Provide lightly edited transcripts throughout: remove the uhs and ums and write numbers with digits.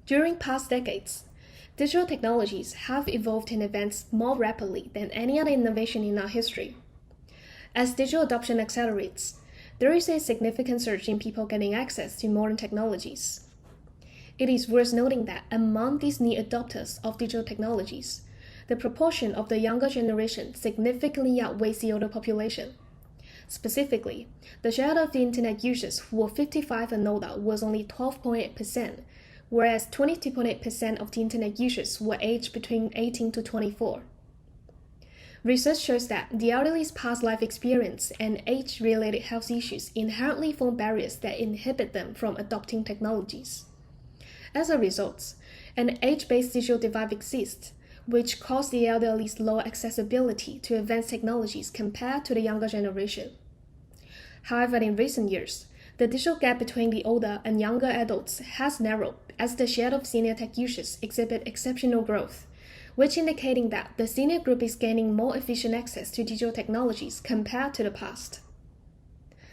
During past decades, digital technologies have evolved and advanced more rapidly than any other innovation in our history. As digital adoption accelerates, there is a significant surge in people getting access to modern technologies. It is worth noting that among these new adopters of digital technologies, the proportion of the younger generation significantly outweighs the older population. Specifically, the share of the internet users who were 55 and older was only 12.8%, whereas 22.8% of the internet users were aged between 18 to 24. Research shows that the elderly's past life experience and age-related health issues inherently form barriers that inhibit them from adopting technologies. As a result, an age-based digital divide exists, which causes the elderly's lower accessibility to advanced technologies compared to the younger generation. However, in recent years, the digital gap between the older and younger adults has narrowed as the share of senior tech users exhibit exceptional growth, which indicating that the senior group is gaining more efficient access to digital technologies compared to the past.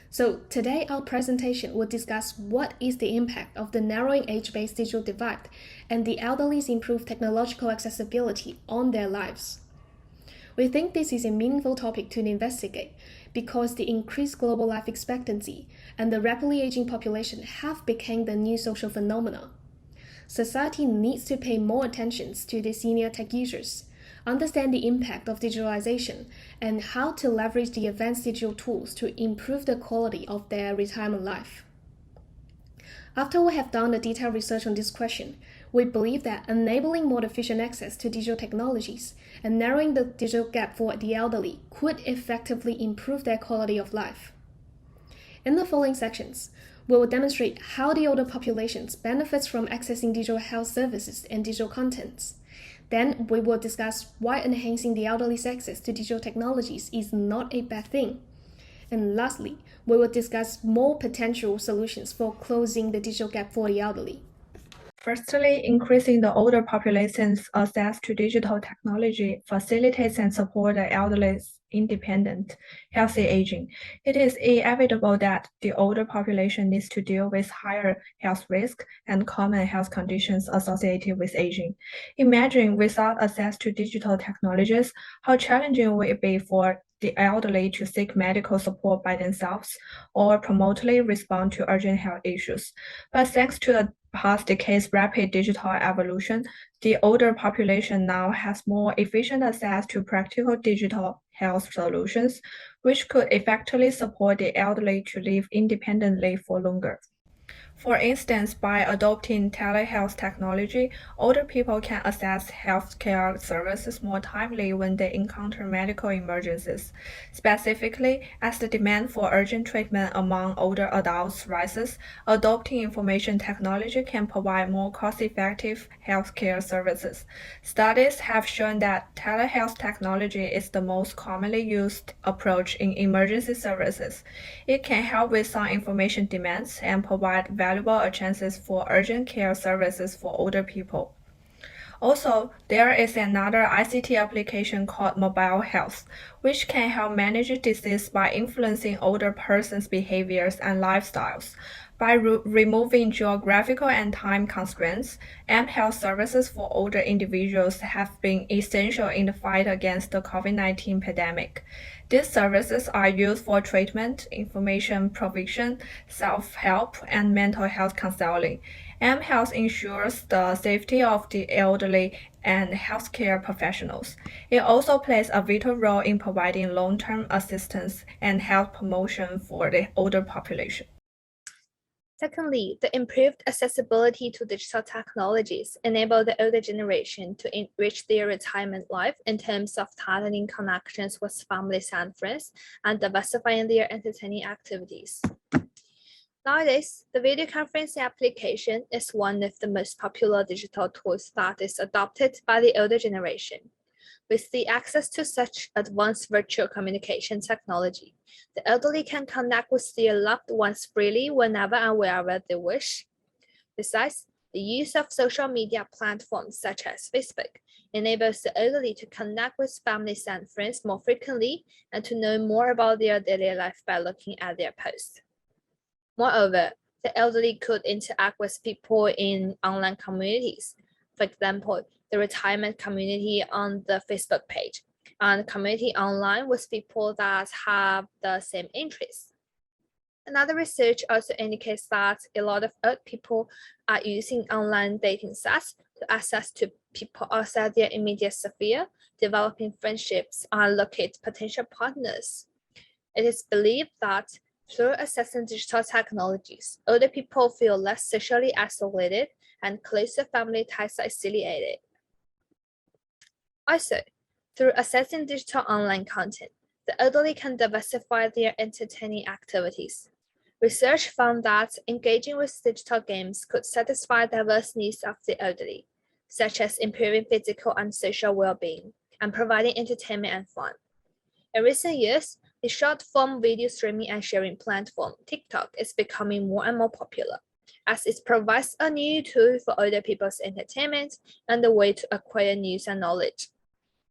So today our presentation will discuss what is the impact of the narrowing age-based digital divide and the elderly's improved technological accessibility on their lives. We think this is a meaningful topic to investigate because the increased global life expectancy and the rapidly aging population have become the new social phenomena. Society needs to pay more attention to the senior tech users, understand the impact of digitalization, and how to leverage the advanced digital tools to improve the quality of their retirement life. After we have done the detailed research on this question, we believe that enabling more efficient access to digital technologies and narrowing the digital gap for the elderly could effectively improve their quality of life. In the following sections, we will demonstrate how the older populations benefits from accessing digital health services and digital contents. Then we will discuss why enhancing the elderly's access to digital technologies is not a bad thing. And lastly, we will discuss more potential solutions for closing the digital gap for the elderly. Firstly, increasing the older population's access to digital technology facilitates and supports the elderly's independent, healthy aging. It is inevitable that the older population needs to deal with higher health risk and common health conditions associated with aging. Imagine without access to digital technologies, how challenging would it be for the elderly to seek medical support by themselves or promptly respond to urgent health issues. But thanks to the past decade's rapid digital evolution, the older population now has more efficient access to practical digital health solutions, which could effectively support the elderly to live independently for longer. For instance, by adopting telehealth technology, older people can access healthcare services more timely when they encounter medical emergencies. Specifically, as the demand for urgent treatment among older adults rises, adopting information technology can provide more cost-effective healthcare services. Studies have shown that telehealth technology is the most commonly used approach in emergency services. It can help with some information demands and provide valuable chances for urgent care services for older people. Also, there is another ICT application called Mobile Health, which can help manage disease by influencing older persons' behaviors and lifestyles. By removing geographical and time constraints, mHealth services for older individuals have been essential in the fight against the COVID-19 pandemic. These services are used for treatment, information provision, self-help, and mental health counseling. mHealth ensures the safety of the elderly and healthcare professionals. It also plays a vital role in providing long-term assistance and health promotion for the older population. Secondly, the improved accessibility to digital technologies enable the older generation to enrich their retirement life in terms of tightening connections with families and friends and diversifying their entertaining activities. Nowadays, the video conferencing application is one of the most popular digital tools that is adopted by the older generation. With the access to such advanced virtual communication technology, the elderly can connect with their loved ones freely whenever and wherever they wish. Besides, the use of social media platforms such as Facebook enables the elderly to connect with families and friends more frequently and to know more about their daily life by looking at their posts. Moreover, the elderly could interact with people in online communities. For example, the retirement community on the Facebook page and community online with people that have the same interests. Another research also indicates that a lot of old people are using online dating sites to access to people outside their immediate sphere, developing friendships, and locate potential partners. It is believed that through accessing digital technologies, older people feel less socially isolated and closer family ties are affiliated. Also, through accessing digital online content, the elderly can diversify their entertaining activities. Research found that engaging with digital games could satisfy diverse needs of the elderly, such as improving physical and social well-being and providing entertainment and fun. In recent years, the short-form video streaming and sharing platform TikTok is becoming more and more popular, as it provides a new tool for older people's entertainment and a way to acquire news and knowledge.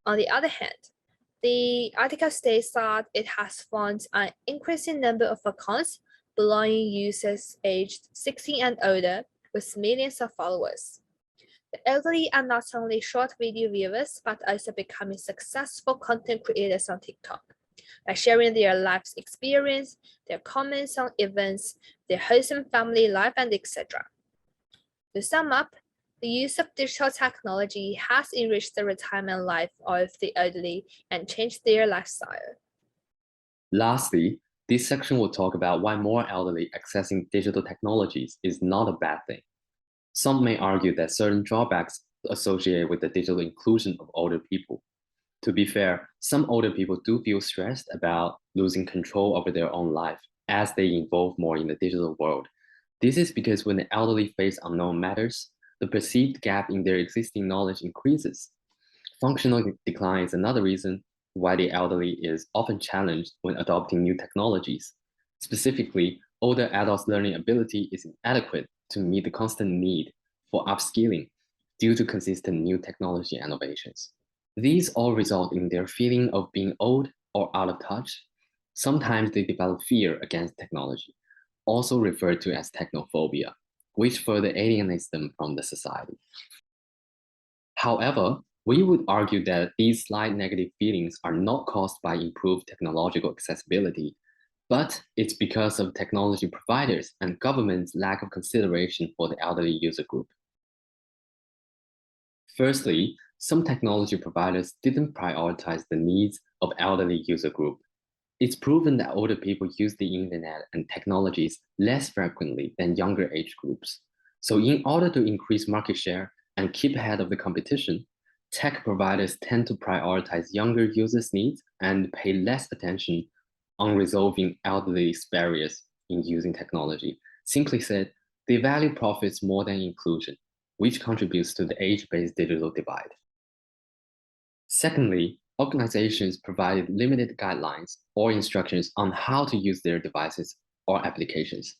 On the other hand, the article states that it has found an increasing number of accounts belonging users aged 16 and older with millions of followers. The elderly are not only short video viewers, but also becoming successful content creators on TikTok by sharing their life experience, their comments on events, their wholesome family life, and etc. To sum up, the use of digital technology has enriched the retirement life of the elderly and changed their lifestyle. Lastly, this section will talk about why more elderly accessing digital technologies is not a bad thing. Some may argue that certain drawbacks associated with the digital inclusion of older people. To be fair, some older people do feel stressed about losing control over their own life as they evolve more in the digital world. This is because when the elderly face unknown matters, the perceived gap in their existing knowledge increases. Functional decline is another reason why the elderly is often challenged when adopting new technologies. Specifically, older adults' learning ability is inadequate to meet the constant need for upskilling due to consistent new technology innovations. These all result in their feeling of being old or out of touch. Sometimes they develop fear against technology, also referred to as technophobia, which further alienates them from the society. However, we would argue that these slight negative feelings are not caused by improved technological accessibility, but it's because of technology providers and government's lack of consideration for the elderly user group. Firstly, some technology providers didn't prioritize the needs of elderly user group. It's proven that older people use the internet and technologies less frequently than younger age groups. So in order to increase market share and keep ahead of the competition, tech providers tend to prioritize younger users' needs and pay less attention on resolving elderly barriers in using technology. Simply said, they value profits more than inclusion, which contributes to the age-based digital divide. Secondly, organizations provided limited guidelines or instructions on how to use their devices or applications.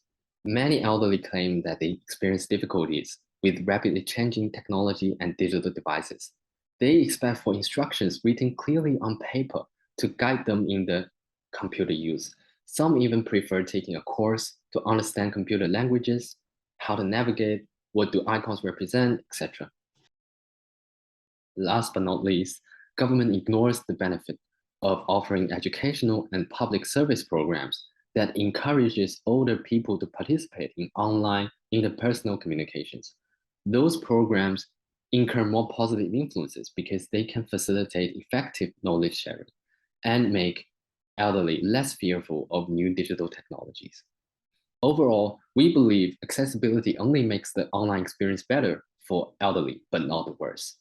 Many elderly claim that they experience difficulties with rapidly changing technology and digital devices. They expect for instructions written clearly on paper to guide them in the computer use. Some even prefer taking a course to understand computer languages, how to navigate, what do icons represent, etc. Last but not least, government ignores the benefit of offering educational and public service programs that encourages older people to participate in online interpersonal communications. Those programs incur more positive influences because they can facilitate effective knowledge sharing and make elderly less fearful of new digital technologies. Overall, we believe accessibility only makes the online experience better for elderly, but not worse.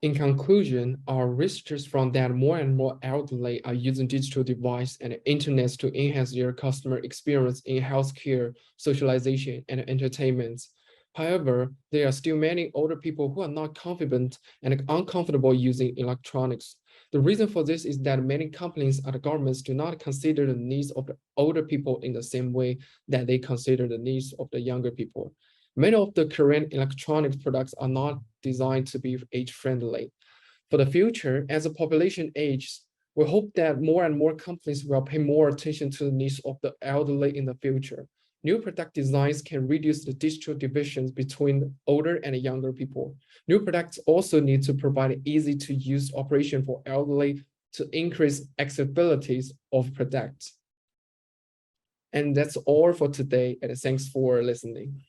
In conclusion, our researchers found that more and more elderly are using digital devices and internet to enhance their customer experience in healthcare, socialization, and entertainment. However, there are still many older people who are not confident and uncomfortable using electronics. The reason for this is that many companies and governments do not consider the needs of the older people in the same way that they consider the needs of the younger people. Many of the current electronic products are not designed to be age-friendly. For the future, as the population ages, we hope that more and more companies will pay more attention to the needs of the elderly in the future. New product designs can reduce the digital divisions between older and younger people. New products also need to provide easy-to-use operation for elderly to increase accessibilities of products. And that's all for today, and thanks for listening.